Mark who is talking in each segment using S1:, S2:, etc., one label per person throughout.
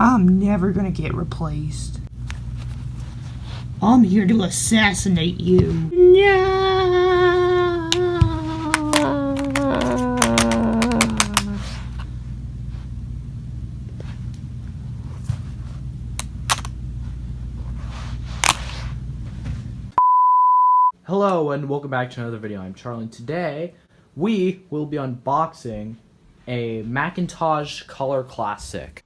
S1: I'm never gonna get replaced. I'm here to assassinate you. No!
S2: Hello and welcome back to another video. I'm Charlie and today we will be unboxing a Macintosh Color Classic.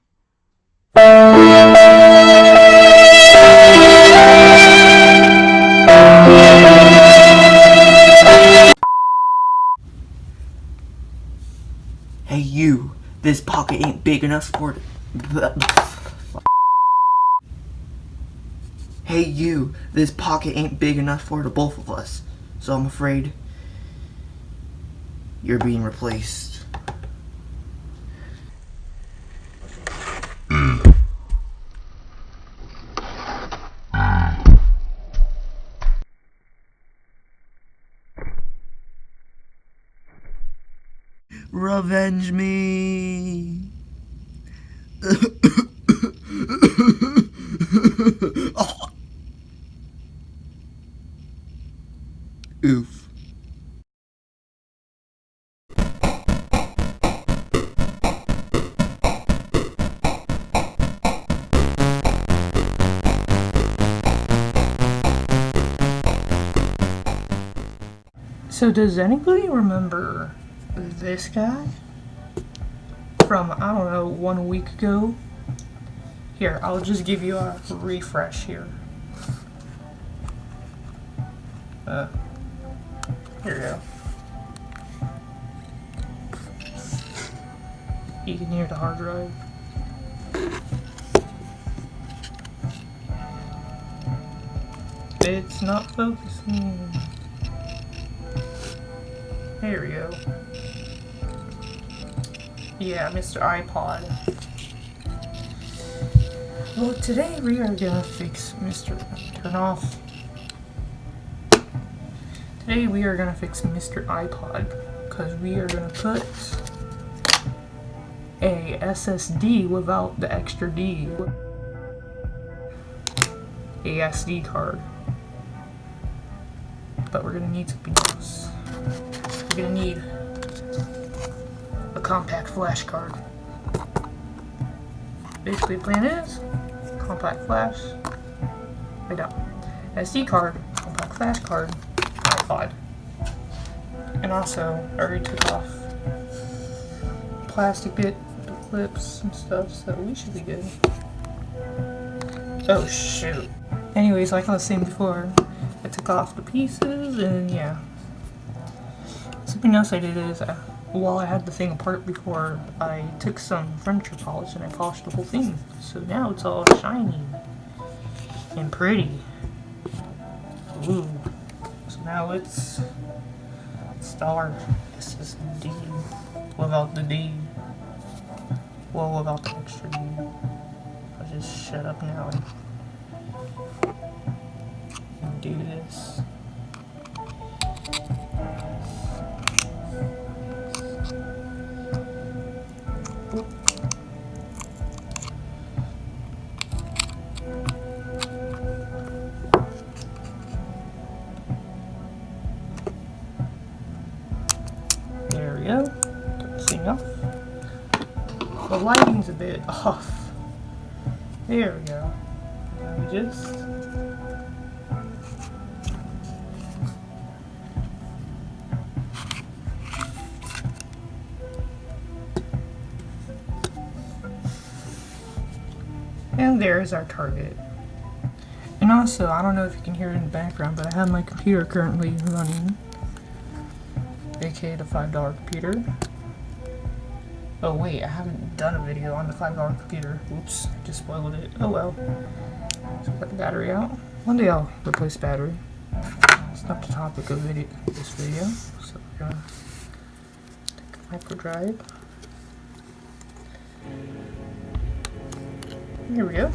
S3: Hey you, this pocket ain't big enough for Hey you, this pocket ain't big enough for the both of us. So I'm afraid you're being replaced. Revenge me. Oh. Oof.
S1: So does anybody remember this guy from, I don't know, 1 week ago? Here, I'll just give you a refresh here. Here you go. You can hear the hard drive. It's not focusing. There we go. Yeah, Mr. iPod. Well, today we are gonna fix turn off. Today we are gonna fix Mr. iPod because we are gonna put a SSD without the extra D. A SD card. But we're gonna need something else. We're gonna need a compact flash card. Basically, the plan is compact flash, wait up, SD card, compact flash card, iPod. And also, I already took off plastic bit, the clips and stuff, so we should be good. Oh shoot. Anyways, like I was saying before, I took off the pieces and yeah. Something else I did is, while I had the thing apart before, I took some furniture polish and I polished the whole thing. So now it's all shiny and pretty. Ooh. So now let's start SSD without the D. Well, without the extra D. I'll just shut up now and do this. There we go. Turn this thing off. The lighting's a bit off. There we go. Now we just and there's our target. And also, I don't know if you can hear it in the background, but I have my computer currently running, aka the $5 computer. Oh wait, I haven't done a video on the $5 computer. Oops, just spoiled it. Oh well. So put the battery out. One day I'll replace battery. It's not the topic of this video. So we're gonna take a micro drive. Here we go.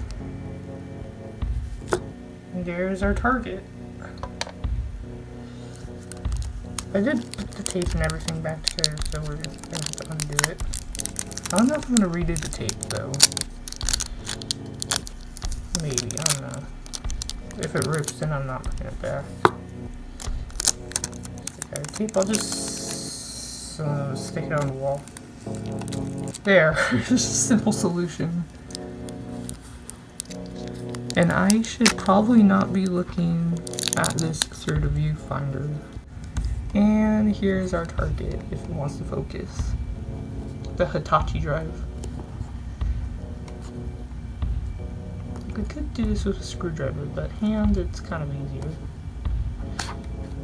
S1: And there's our target. I did put the tape and everything back together, so we're going to have to undo it. I don't know if I'm going to redo the tape, though. Maybe, I don't know. If it rips, then I'm not putting it back. Okay, tape, I'll just stick it on the wall. There, just a simple solution. And I should probably not be looking at this through the viewfinder. And here's our target if it wants to focus. The Hitachi drive. I could do this with a screwdriver, but hand it's kind of easier.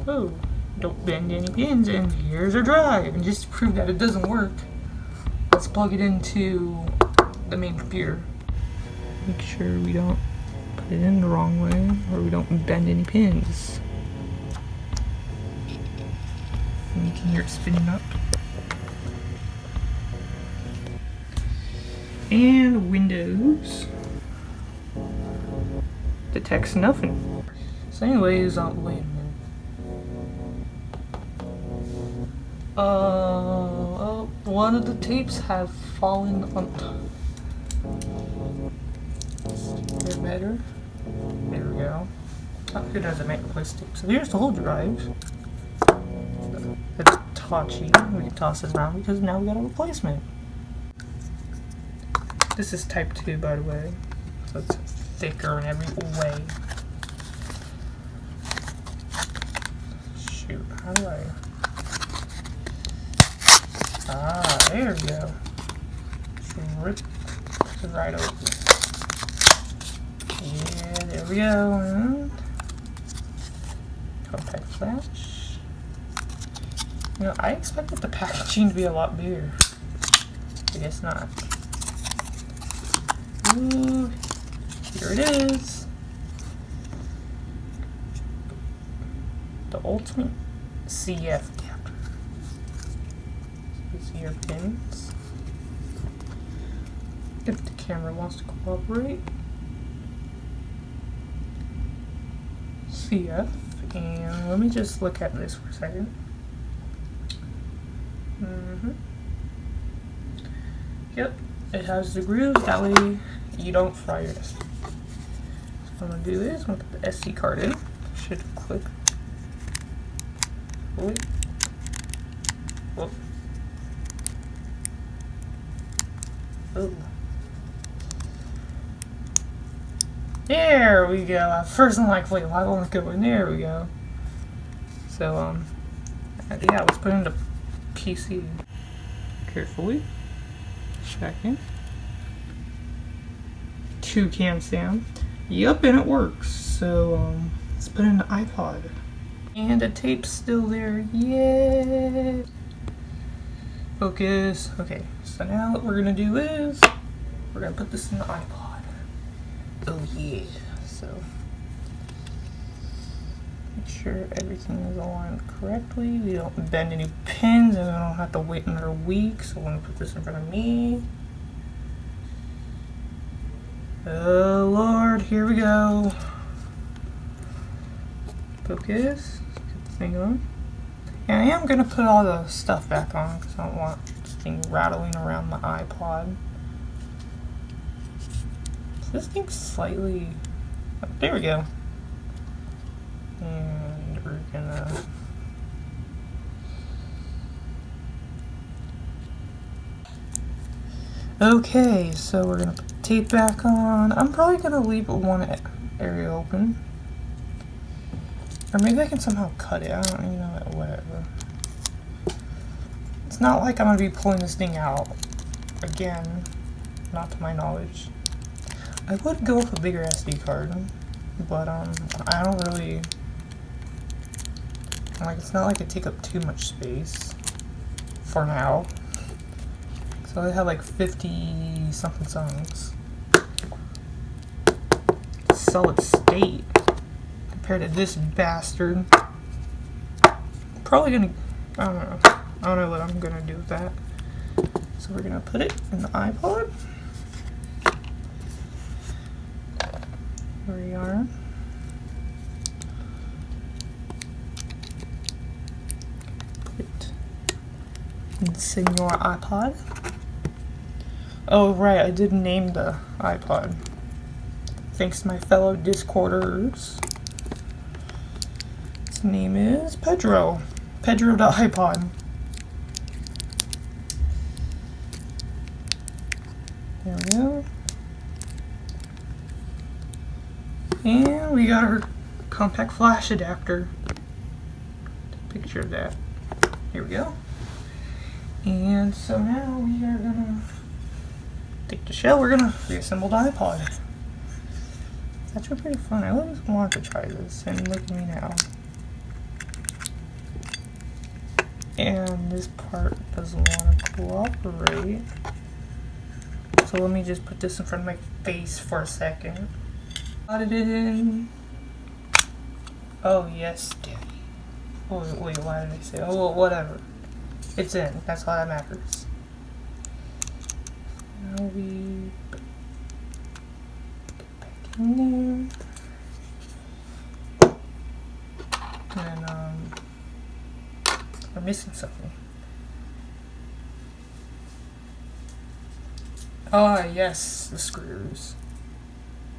S1: Oh, don't bend any pins, and here's our drive. And just to prove that it doesn't work, let's plug it into the main computer. Make sure we don't put it in the wrong way, or we don't bend any pins. And you can hear it spinning up. And Windows detects nothing. So anyways, wait a minute. One of the tapes have fallen on. Is it better? There we go. Oh, it doesn't make replace tape. So here's the whole drive. It's Hitachi. We can toss it around because now we got a replacement. This is type 2, by the way. So it's thicker in every way. Shoot, how do I... Ah, there we go. Just rip it right open. Yeah, there we go. And compact flash. You know, I expected the packaging to be a lot bigger. I guess not. Ooh, here it is. The ultimate CF adapter. These are your pins. If the camera wants to cooperate. CF. And let me just look at this for a second. Yep, it has the grooves, that way you don't fry your SD. So what I'm going to do is, I'm going to put the SD card in. Should click. Wait. Whoop. Oh. There we go. First I'm like, wait, why won't it go in? There we go. So, yeah, let's put it in the PC. Carefully. Checking. 2 cam stand. Yup, and it works. So, let's put it in the iPod. And the tape's still there. Yay! Focus. Okay, so now what we're gonna do is we're gonna put this in the iPod. Oh yeah. So make sure everything is aligned correctly. We don't bend any pins, and we don't have to wait another week. So I'm gonna put this in front of me. Oh Lord, here we go. Focus. Get the thing on. And I am gonna put all the stuff back on because I don't want this thing rattling around my iPod. So this thing's slightly. Oh, there we go. And we're gonna. Okay, so we're gonna put the tape back on. I'm probably gonna leave one area open. Or maybe I can somehow cut it. I don't even know, whatever. It's not like I'm gonna be pulling this thing out again, not to my knowledge. I would go with a bigger SD card, but I don't really like. It's not like it take up too much space for now. So I have like 50 something songs. Solid state. Compared to this bastard. Probably gonna, I don't know what I'm gonna do with that. So we're gonna put it in the iPod. Here we are. Put it in Senor iPod. Oh right, I did name the iPod. thanks to my fellow Discorders. His name is Pedro. Pedro.iPod. There we go. And we got our compact flash adapter. Picture of that. Here we go. And so now we are gonna take the shell. We're gonna reassemble the iPod. It's actually pretty fun. I always wanted to try this, and look at me now. And this part doesn't want to cooperate. So let me just put this in front of my face for a second. Got it in. Oh yes, Daddy. Oh, wait, why did I say? Oh, well, whatever. It's in. That's all that matters. Now we put it back in there. And we're missing something. Ah, yes, the screws.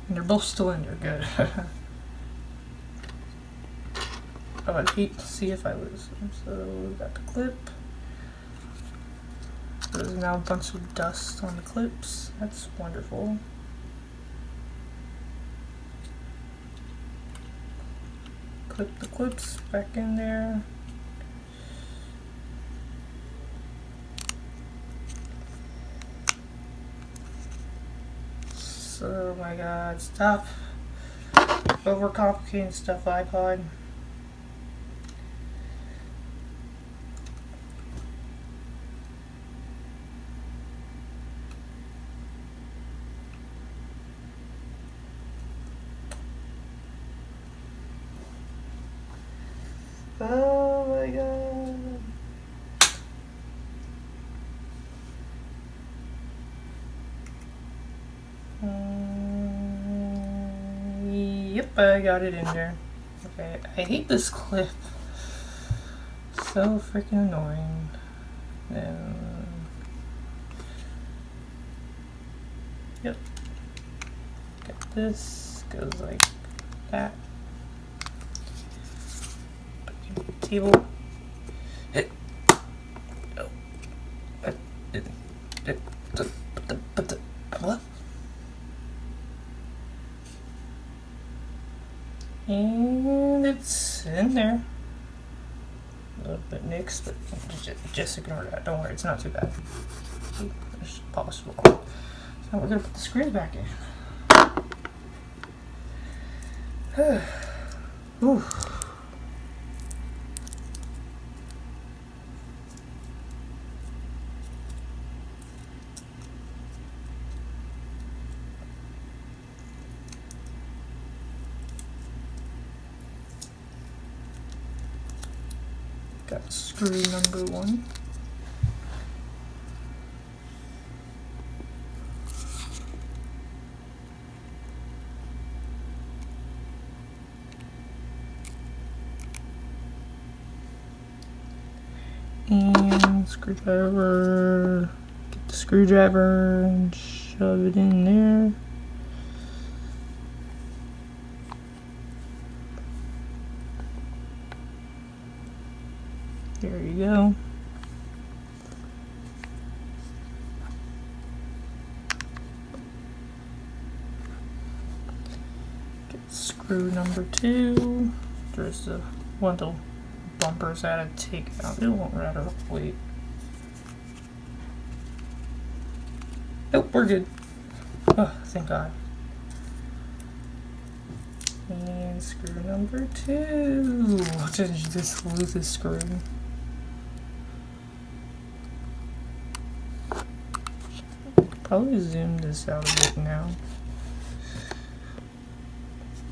S1: And they're both still in there. Good. Oh, I'd hate to see if I lose them. So we got the clip. There's now a bunch of dust on the clips. That's wonderful. Clip the clips back in there. So, oh my god, stop overcomplicating stuff, iPod. Oh my god. Yep, I got it in there. Okay, I hate this clip. So freaking annoying. And yep. Get this, goes like that. Table. Hit. Oh. What? And it's in there. A little bit mixed, but just ignore that. Don't worry, it's not too bad. It's possible. So now we're gonna put the screws back in. Ooh. Got screw number 1. And screwdriver. Get the screwdriver and shove it in there. There you go. Get screw number 2. There's the one of the bumpers I had to take out. It won't rattle. Wait. Nope, we're good. Oh, thank God. And screw number 2. Did you just lose this screw? Probably zoom this out a bit now.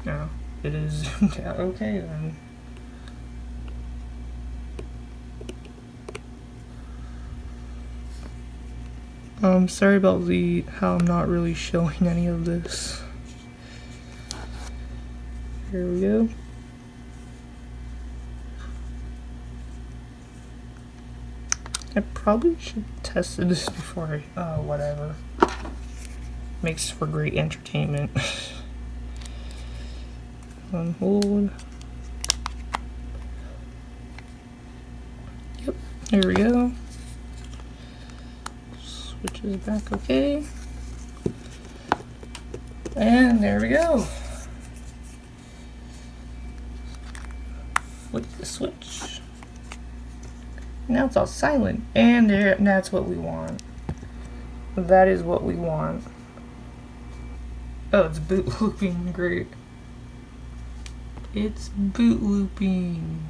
S1: No, it is zoomed out. Okay then. Sorry about how I'm not really showing any of this. Here we go. I probably should have tested this before I, whatever. Makes for great entertainment. on hold. Yep, there we go. Switch is back okay. And there we go. Flick the switch. Now it's all silent. And that's what we want. That is what we want. Oh, it's boot looping. Great. It's boot looping.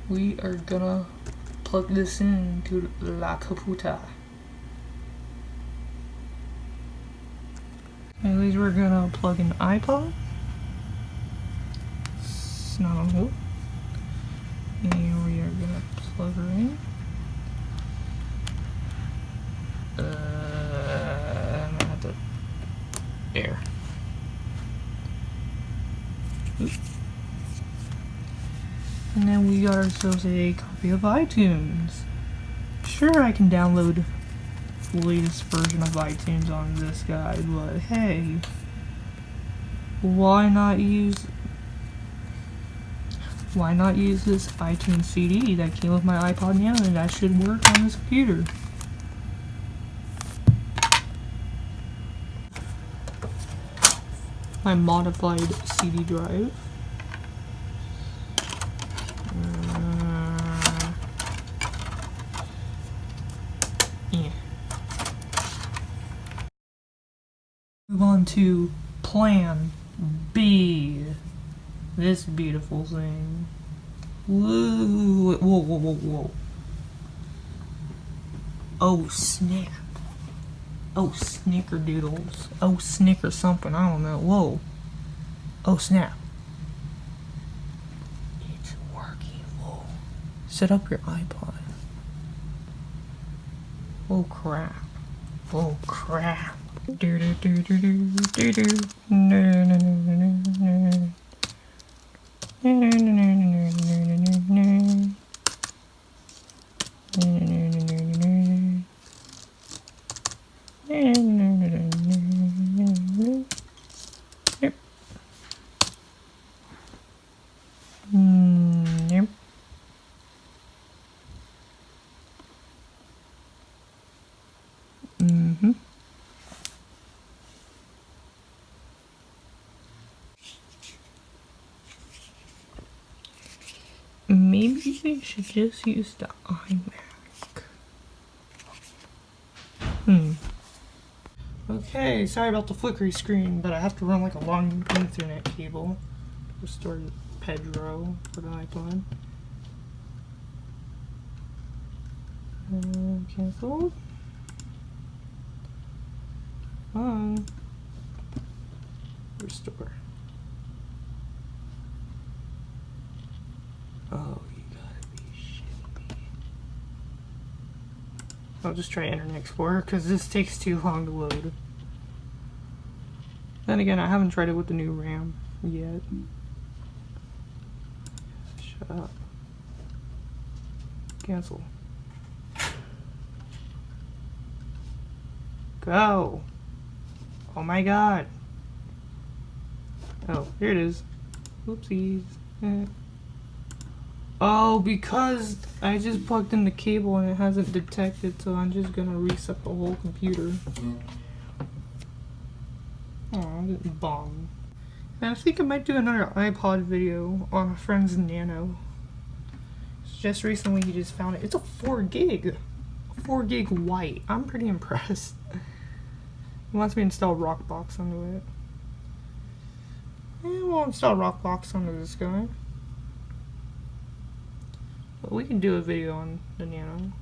S1: We are gonna plug this into la computer. Anyways, we're gonna plug in iPod. It's not on hold. And we are gonna plug her in. I'm gonna have to. There. Oops. And then we got ourselves a copy of iTunes. Sure, I can download the latest version of iTunes on this guy, but hey, why not use this iTunes CD that came with my iPod Nano, and that should work on this computer. My modified CD drive. Yeah. Move on to Plan B. This beautiful thing. Whoa, whoa, whoa, whoa, whoa. Oh, snap. Oh, snickerdoodles. Oh, snicker something. I don't know. Whoa. Oh, snap. It's working. Whoa. Set up your iPod. Oh, crap. Oh, crap. Do do do do do do do. No, no, no, no, no, no. No, no, no, no, no, no, no, no. No, no, no, no, no, no. Yep. Yep. Mm-hmm. Maybe they should just use the iMac. Okay, sorry about the flickery screen, but I have to run like a long Ethernet cable to restore Pedro for the iPod. Cancel. Restore. Oh, you gotta be shitting me. I'll just try Internet Explorer because this takes too long to load. Then again, I haven't tried it with the new RAM yet. Shut up. Cancel. Go! Oh my god! Oh, here it is. Oopsies. Oh, because I just plugged in the cable and it hasn't detected, so I'm just gonna reset the whole computer. Oh, I'm getting bombed. And I think I might do another iPod video on a friend's Nano. Just recently he just found it. It's a 4 gig. 4 gig white. I'm pretty impressed. He wants me to install Rockbox onto it. And we'll install Rockbox onto this guy. But we can do a video on the Nano.